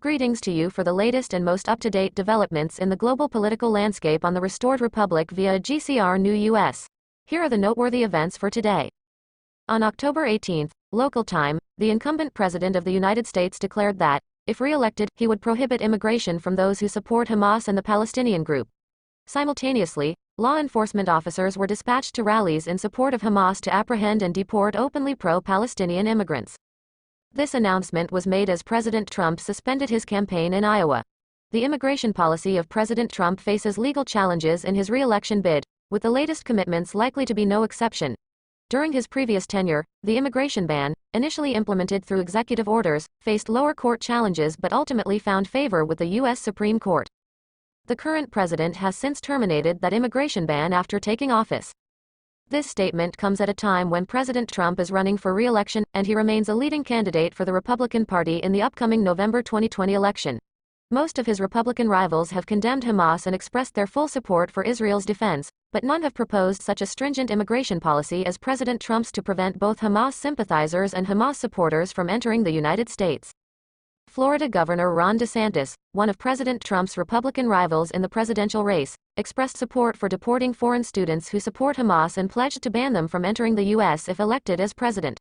Greetings to you for the latest and most up-to-date developments in the global political landscape on the restored republic via GCR New US. Here are the noteworthy events for today. On October 18, local time, the incumbent president of the United States declared that, if re-elected, he would prohibit immigration from those who support Hamas and the Palestinian group. Simultaneously, law enforcement officers were dispatched to rallies in support of Hamas to apprehend and deport openly pro-Palestinian immigrants. This announcement was made as President Trump suspended his campaign in Iowa. The immigration policy of President Trump faces legal challenges in his re-election bid, with the latest commitments likely to be no exception. During his previous tenure, the immigration ban, initially implemented through executive orders, faced lower court challenges but ultimately found favor with the U.S. Supreme Court. The current president has since terminated that immigration ban after taking office. This statement comes at a time when President Trump is running for re-election, and he remains a leading candidate for the Republican Party in the upcoming November 2020 election. Most of his Republican rivals have condemned Hamas and expressed their full support for Israel's defense, but none have proposed such a stringent immigration policy as President Trump's to prevent both Hamas sympathizers and Hamas supporters from entering the United States. Florida Governor Ron DeSantis, one of President Trump's Republican rivals in the presidential race, expressed support for deporting foreign students who support Hamas and pledged to ban them from entering the U.S. if elected as president.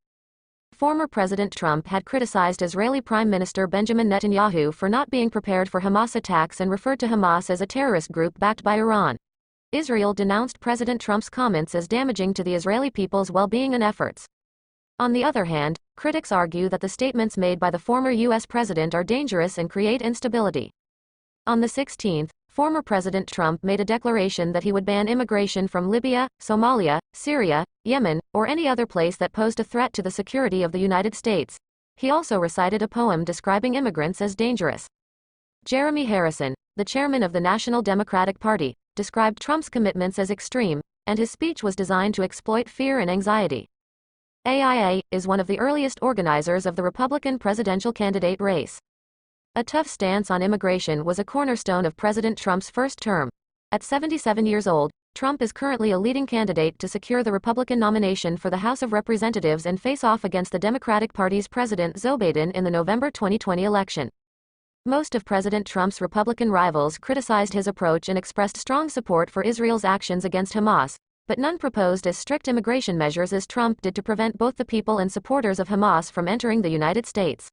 Former President Trump had criticized Israeli Prime Minister Benjamin Netanyahu for not being prepared for Hamas attacks and referred to Hamas as a terrorist group backed by Iran. Israel denounced President Trump's comments as damaging to the Israeli people's well-being and efforts. On the other hand, critics argue that the statements made by the former U.S. president are dangerous and create instability. On the 16th, former President Trump made a declaration that he would ban immigration from Libya, Somalia, Syria, Yemen, or any other place that posed a threat to the security of the United States. He also recited a poem describing immigrants as dangerous. Jeremy Harrison, the chairman of the National Democratic Party, described Trump's commitments as extreme, and his speech was designed to exploit fear and anxiety. AIA is one of the earliest organizers of the Republican presidential candidate race. A tough stance on immigration was a cornerstone of President Trump's first term. At 77 years old, Trump is currently a leading candidate to secure the Republican nomination for the House of Representatives and face off against the Democratic Party's President Joe Biden in the November 2020 election. Most of President Trump's Republican rivals criticized his approach and expressed strong support for Israel's actions against Hamas, but none proposed as strict immigration measures as Trump did to prevent both the people and supporters of Hamas from entering the United States.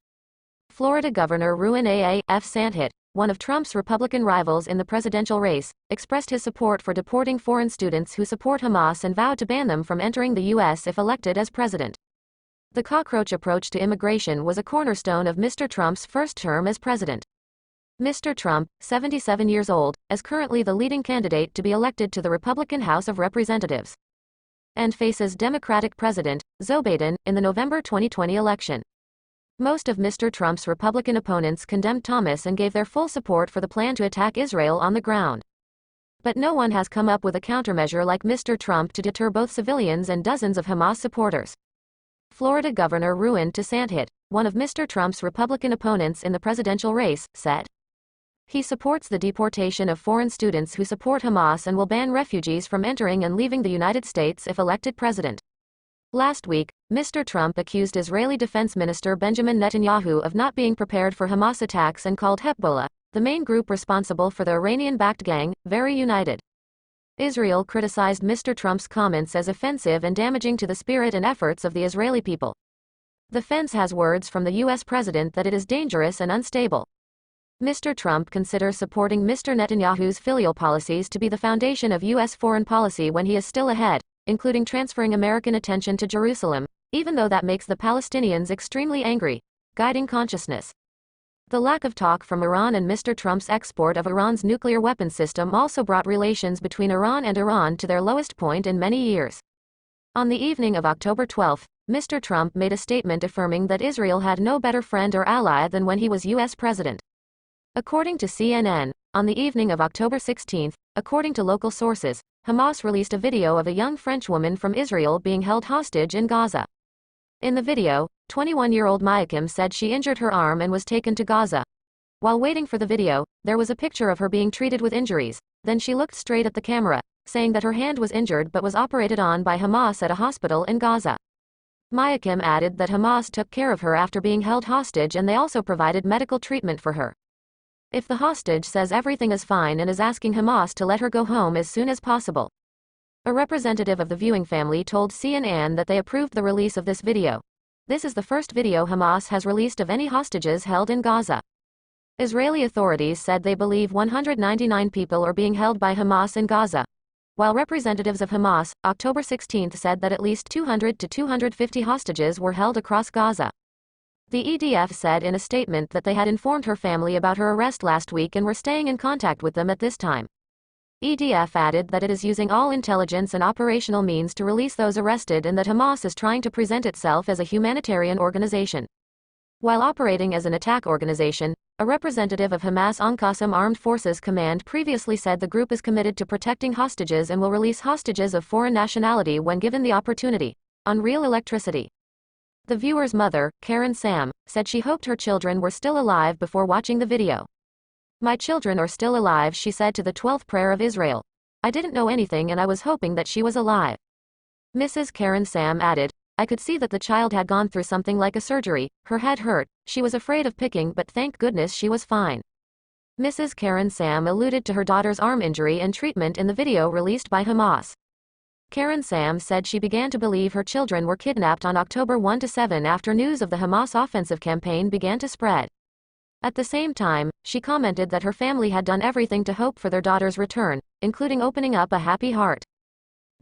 Florida Governor Ron DeSantis, one of Trump's Republican rivals in the presidential race, expressed his support for deporting foreign students who support Hamas and vowed to ban them from entering the U.S. if elected as president. The cockroach approach to immigration was a cornerstone of Mr. Trump's first term as president. Mr. Trump, 77 years old, is currently the leading candidate to be elected to the Republican House of Representatives, and faces Democratic President Joe Biden in the November 2020 election. Most of Mr. Trump's Republican opponents condemned Thomas and gave their full support for the plan to attack Israel on the ground. But no one has come up with a countermeasure like Mr. Trump to deter both civilians and dozens of Hamas supporters. Florida Governor Ron DeSantis, one of Mr. Trump's Republican opponents in the presidential race, said he supports the deportation of foreign students who support Hamas and will ban refugees from entering and leaving the United States if elected president. Last week, Mr. Trump accused Israeli Defense Minister Benjamin Netanyahu of not being prepared for Hamas attacks and called Hezbollah, the main group responsible for the Iranian-backed gang, very united. Israel criticized Mr. Trump's comments as offensive and damaging to the spirit and efforts of the Israeli people. The fence has words from the U.S. president that it is dangerous and unstable. Mr. Trump considers supporting Mr. Netanyahu's filial policies to be the foundation of U.S. foreign policy when he is still ahead, including transferring American attention to Jerusalem, even though that makes the Palestinians extremely angry, guiding consciousness. The lack of talk from Iran and Mr. Trump's export of Iran's nuclear weapons system also brought relations between Iran and Iran to their lowest point in many years. On the evening of October 12, Mr. Trump made a statement affirming that Israel had no better friend or ally than when he was U.S. president. According to CNN, on the evening of October 16, according to local sources, Hamas released a video of a young French woman from Israel being held hostage in Gaza. In the video, 21-year-old Mayim said she injured her arm and was taken to Gaza. While waiting for the video, there was a picture of her being treated with injuries. Then she looked straight at the camera, saying that her hand was injured but was operated on by Hamas at a hospital in Gaza. Mayakim added that Hamas took care of her after being held hostage and they also provided medical treatment for her. If the hostage says everything is fine and is asking Hamas to let her go home as soon as possible. A representative of the viewing family told CNN that they approved the release of this video. This is the first video Hamas has released of any hostages held in Gaza. Israeli authorities said they believe 199 people are being held by Hamas in Gaza, while representatives of Hamas, October 16, said that at least 200 to 250 hostages were held across Gaza. The EDF said in a statement that they had informed her family about her arrest last week and were staying in contact with them at this time. EDF added that it is using all intelligence and operational means to release those arrested and that Hamas is trying to present itself as a humanitarian organization. While operating as an attack organization, a representative of Hamas Al-Qassam Armed Forces Command previously said the group is committed to protecting hostages and will release hostages of foreign nationality when given the opportunity. On Real Electricity. The viewer's mother, Karen Sam, said she hoped her children were still alive before watching the video. "My children are still alive," she said to the 12th Prayer of Israel. "I didn't know anything and I was hoping that she was alive." Mrs. Karen Sam added, "I could see that the child had gone through something like a surgery, her head hurt, she was afraid of picking but thank goodness she was fine." Mrs. Karen Sam alluded to her daughter's arm injury and treatment in the video released by Hamas. Karen Sam said she began to believe her children were kidnapped on October 1 to 7 after news of the Hamas offensive campaign began to spread. At the same time, she commented that her family had done everything to hope for their daughter's return, including opening up a happy heart.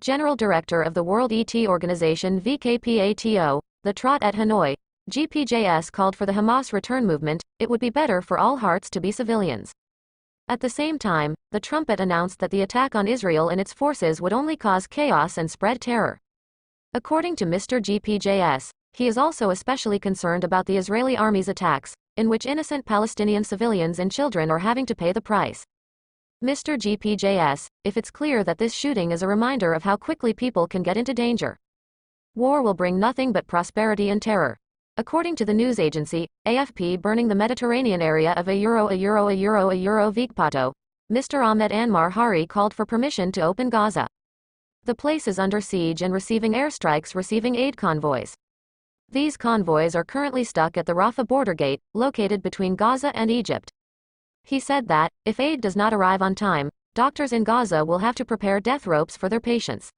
General Director of the World ET Organization VKPATO, the Trot at Hanoi, GPJS called for the Hamas return movement. "It would be better for all hearts to be civilians." At the same time, the trumpet announced that the attack on Israel and its forces would only cause chaos and spread terror. According to Mr. GPJS, he is also especially concerned about the Israeli army's attacks, in which innocent Palestinian civilians and children are having to pay the price. Mr. GPJS, if it's clear that this shooting is a reminder of how quickly people can get into danger. War will bring nothing but prosperity and terror. According to the news agency, AFP, burning the Mediterranean area of a euro Vikpato, Mr. Ahmed Anmar Hari called for permission to open Gaza. The place is under siege and receiving airstrikes, receiving aid convoys. These convoys are currently stuck at the Rafah border gate, located between Gaza and Egypt. He said that, if aid does not arrive on time, doctors in Gaza will have to prepare death ropes for their patients.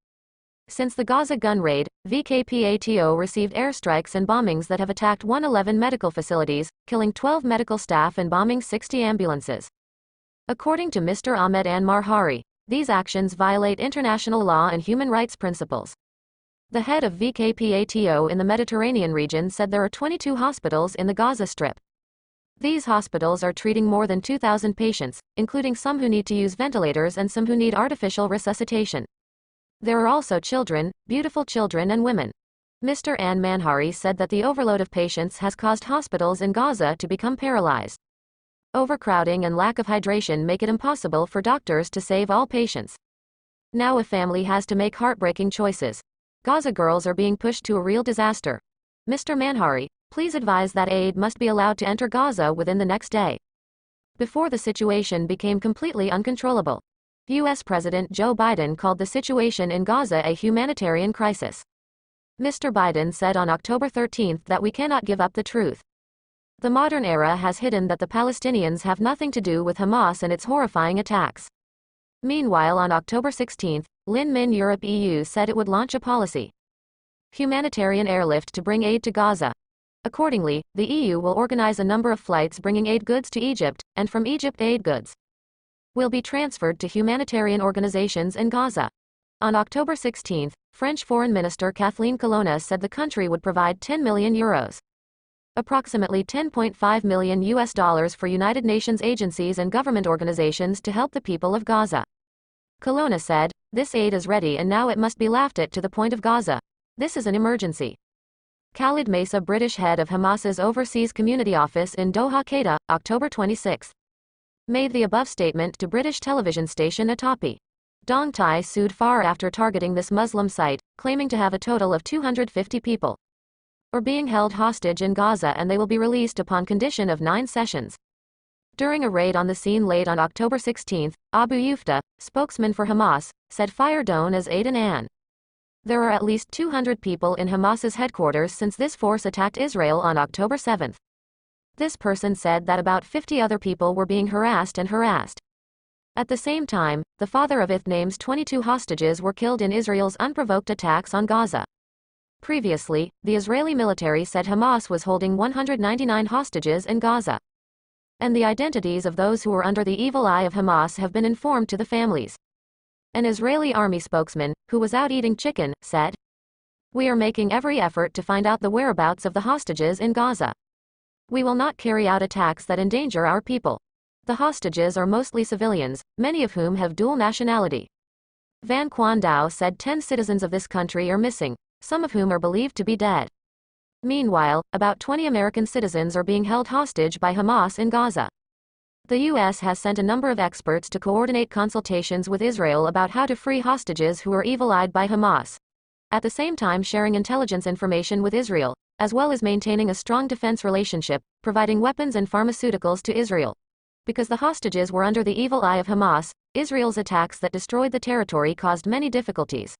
Since the Gaza gun raid, VKPATO received airstrikes and bombings that have attacked 111 medical facilities, killing 12 medical staff and bombing 60 ambulances. According to Mr. Ahmed Anmar Hari, these actions violate international law and human rights principles. The head of VKPATO in the Mediterranean region said there are 22 hospitals in the Gaza Strip. These hospitals are treating more than 2,000 patients, including some who need to use ventilators and some who need artificial resuscitation. There are also children, beautiful children and women. Mr. Manhari said that the overload of patients has caused hospitals in Gaza to become paralyzed. Overcrowding and lack of hydration make it impossible for doctors to save all patients. Now a family has to make heartbreaking choices. Gaza girls are being pushed to a real disaster. Mr. Manhari, please advise that aid must be allowed to enter Gaza within the next day. Before the situation became completely uncontrollable. U.S. President Joe Biden called the situation in Gaza a humanitarian crisis. Mr. Biden said on October 13 that we cannot give up the truth. The modern era has hidden that the Palestinians have nothing to do with Hamas and its horrifying attacks. Meanwhile, on October 16, Lin Min Europe EU said it would launch a policy humanitarian airlift to bring aid to Gaza. Accordingly, the EU will organize a number of flights bringing aid goods to Egypt, and from Egypt aid goods will be transferred to humanitarian organizations in Gaza. On October 16, French Foreign Minister Kathleen Colonna said the country would provide 10 million euros, approximately $10.5 million for United Nations agencies and government organizations to help the people of Gaza. Colonna said, "This aid is ready and now it must be laughed at to the point of Gaza. This is an emergency." Khalid Mesa, British head of Hamas's Overseas Community Office in Doha, Qatar, October 26, made the above statement to British television station Atapi. Dong Tai sued FAR after targeting this Muslim site, claiming to have a total of 250 people are being held hostage in Gaza and they will be released upon condition of 9 sessions. During a raid on the scene late on October 16, Abu Yufta, spokesman for Hamas, said fire Doan as Aden An There are at least 200 people in Hamas's headquarters since this force attacked Israel on October 7. This person said that about 50 other people were being harassed. At the same time, the father of it names 22 hostages were killed in Israel's unprovoked attacks on Gaza. Previously, the Israeli military said Hamas was holding 199 hostages in Gaza. And the identities of those who were under the evil eye of Hamas have been informed to the families. An Israeli army spokesman, who was out eating chicken, said, "We are making every effort to find out the whereabouts of the hostages in Gaza. We will not carry out attacks that endanger our people. The hostages are mostly civilians, many of whom have dual nationality." Van Quan Dao said 10 citizens of this country are missing, some of whom are believed to be dead. Meanwhile, about 20 American citizens are being held hostage by Hamas in Gaza. The U.S. has sent a number of experts to coordinate consultations with Israel about how to free hostages who are evil-eyed by Hamas, at the same time sharing intelligence information with Israel, as well as maintaining a strong defense relationship, providing weapons and pharmaceuticals to Israel. Because the hostages were under the evil eye of Hamas, Israel's attacks that destroyed the territory caused many difficulties.